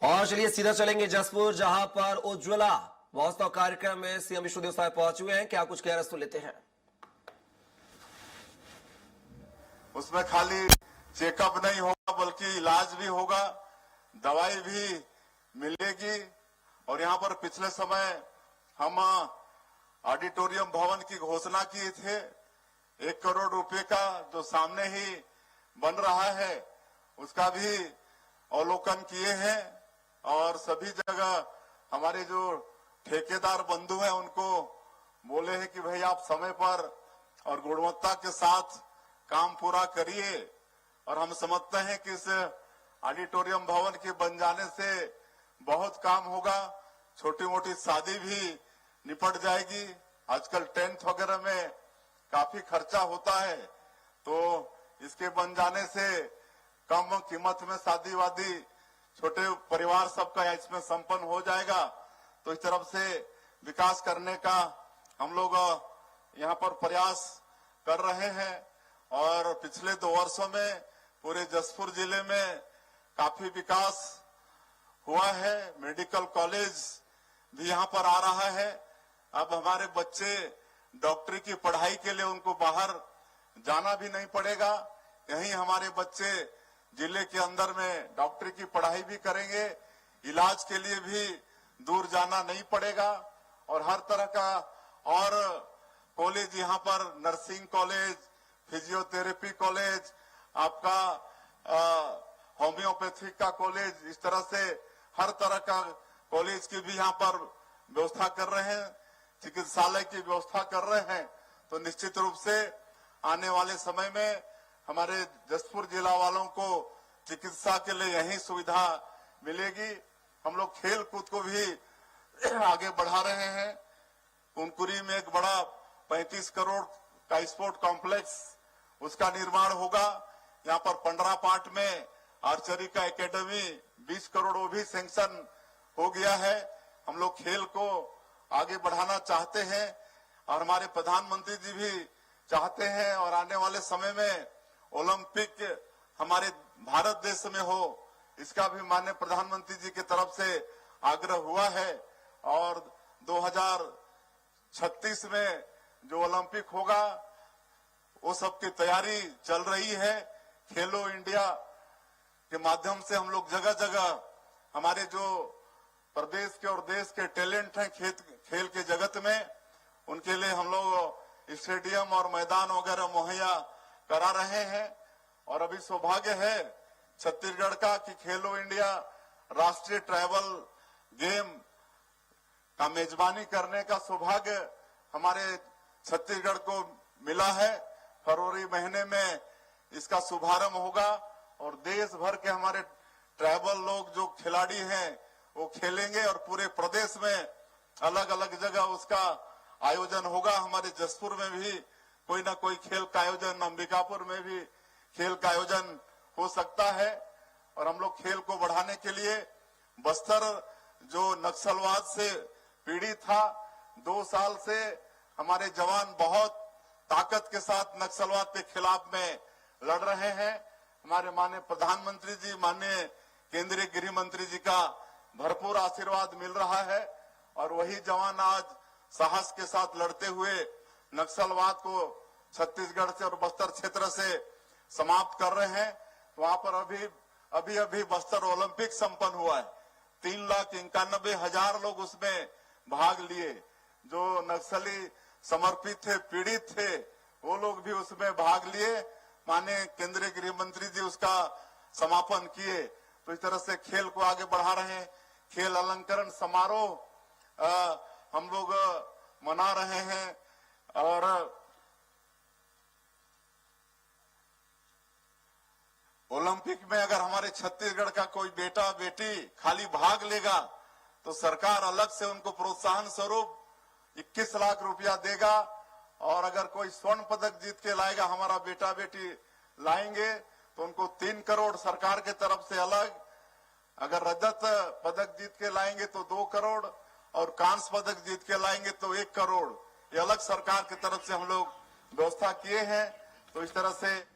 और चलिए सीधा चलेंगे जसपुर, जहां पर उज्ज्वला महोत्सव कार्यक्रम में सीएम विष्णुदेव साय पहुंचे हुए हैं। क्या कुछ कह रहे सुन लेते हैं। उसमें खाली चेकअप नहीं होगा बल्कि इलाज भी होगा, दवाई भी मिलेगी। और यहाँ पर पिछले समय हम ऑडिटोरियम भवन की घोषणा किए थे, 1 करोड़ रुपए का, जो सामने ही बन रहा है उसका भी अवलोकन किए हैं। और सभी जगह हमारे जो ठेकेदार बंधु हैं उनको बोले हैं कि भाई आप समय पर और गुणवत्ता के साथ काम पूरा करिए। और हम समझते हैं कि इस ऑडिटोरियम भवन के बन जाने से बहुत काम होगा, छोटी मोटी शादी भी निपट जाएगी। आजकल टेंट वगैरह में काफी खर्चा होता है, तो इसके बन जाने से कम कीमत में शादी वादी, छोटे परिवार सबका इसमें संपन्न हो जाएगा। तो इस तरफ से विकास करने का हम लोग यहाँ पर प्रयास कर रहे हैं। और पिछले 2 वर्षों में पूरे जसपुर जिले में काफी विकास हुआ है। मेडिकल कॉलेज भी यहाँ पर आ रहा है। अब हमारे बच्चे डॉक्टरी की पढ़ाई के लिए उनको बाहर जाना भी नहीं पड़ेगा, यहीं हमारे बच्चे जिले के अंदर में डॉक्टरी की पढ़ाई भी करेंगे, इलाज के लिए भी दूर जाना नहीं पड़ेगा। और हर तरह का और कॉलेज यहाँ पर, नर्सिंग कॉलेज, फिजियोथेरेपी कॉलेज, आपका होम्योपैथिक का कॉलेज, इस तरह से हर तरह का कॉलेज की भी यहाँ पर व्यवस्था कर रहे हैं, चिकित्सालय की व्यवस्था कर रहे हैं। तो निश्चित रूप से आने वाले समय में हमारे जसपुर जिला वालों को चिकित्सा के लिए यही सुविधा मिलेगी। हम लोग खेल कूद को भी आगे बढ़ा रहे हैं। कुनकुरी में एक बड़ा 35 करोड़ का स्पोर्ट कॉम्प्लेक्स, उसका निर्माण होगा। यहाँ पर पंडरापाट में आर्चरी का एकेडमी 20 करोड़ वो भी सैंक्शन हो गया है। हम लोग खेल को आगे बढ़ाना चाहते हैं और हमारे प्रधानमंत्री जी भी चाहते हैं। और आने वाले समय में ओलंपिक हमारे भारत देश में हो, इसका भी माननीय प्रधानमंत्री जी की तरफ से आग्रह हुआ है। और 2036 में जो ओलंपिक होगा वो सब की तैयारी चल रही है। खेलो इंडिया के माध्यम से हम लोग जगह जगह हमारे जो प्रदेश के और देश के टैलेंट हैं खेल के जगत में, उनके लिए हम लोग स्टेडियम और मैदान वगैरह मुहैया करा रहे हैं। और अभी सौभाग्य है छत्तीसगढ़ का कि खेलो इंडिया राष्ट्रीय ट्राइबल गेम का मेजबानी करने का सौभाग्य हमारे छत्तीसगढ़ को मिला है। फरवरी महीने में इसका शुभारंभ होगा और देश भर के हमारे ट्राइबल लोग जो खिलाड़ी हैं वो खेलेंगे और पूरे प्रदेश में अलग अलग जगह उसका आयोजन होगा। हमारे जसपुर में भी कोई ना कोई खेल का आयोजन, अंबिकापुर में भी खेल का आयोजन हो सकता है। और हम लोग खेल को बढ़ाने के लिए बस्तर जो नक्सलवाद से पीड़ित था, 2 साल से हमारे जवान बहुत ताकत के साथ नक्सलवाद के खिलाफ में लड़ रहे हैं। हमारे माननीय प्रधानमंत्री जी, माननीय केंद्रीय गृह मंत्री जी का भरपूर आशीर्वाद मिल रहा है। और वही जवान आज साहस के साथ लड़ते हुए नक्सलवाद को छत्तीसगढ़ से और बस्तर क्षेत्र से समाप्त कर रहे हैं। वहां पर अभी बस्तर ओलंपिक संपन्न हुआ है। 3,91,000 लोग उसमें भाग लिए। जो नक्सली समर्पित थे, पीड़ित थे, वो लोग भी उसमें भाग लिए। माननीय केंद्रीय गृह मंत्री जी उसका समापन किए। तो इस तरह से खेल को आगे बढ़ा रहे हैं। खेल अलंकरण समारोह हम लोग मना रहे हैं। और ओलंपिक में अगर हमारे छत्तीसगढ़ का कोई बेटा बेटी खाली भाग लेगा तो सरकार अलग से उनको प्रोत्साहन स्वरूप 21 लाख रुपया देगा। और अगर कोई स्वर्ण पदक जीत के लाएगा, हमारा बेटा बेटी लाएंगे, तो उनको 3 करोड़ सरकार के तरफ से अलग। अगर रजत पदक जीत के लाएंगे तो 2 करोड़ और कांस्य पदक जीत के लाएंगे तो 1 करोड़, ये अलग सरकार की तरफ से हम लोग व्यवस्था किए हैं। तो इस तरह से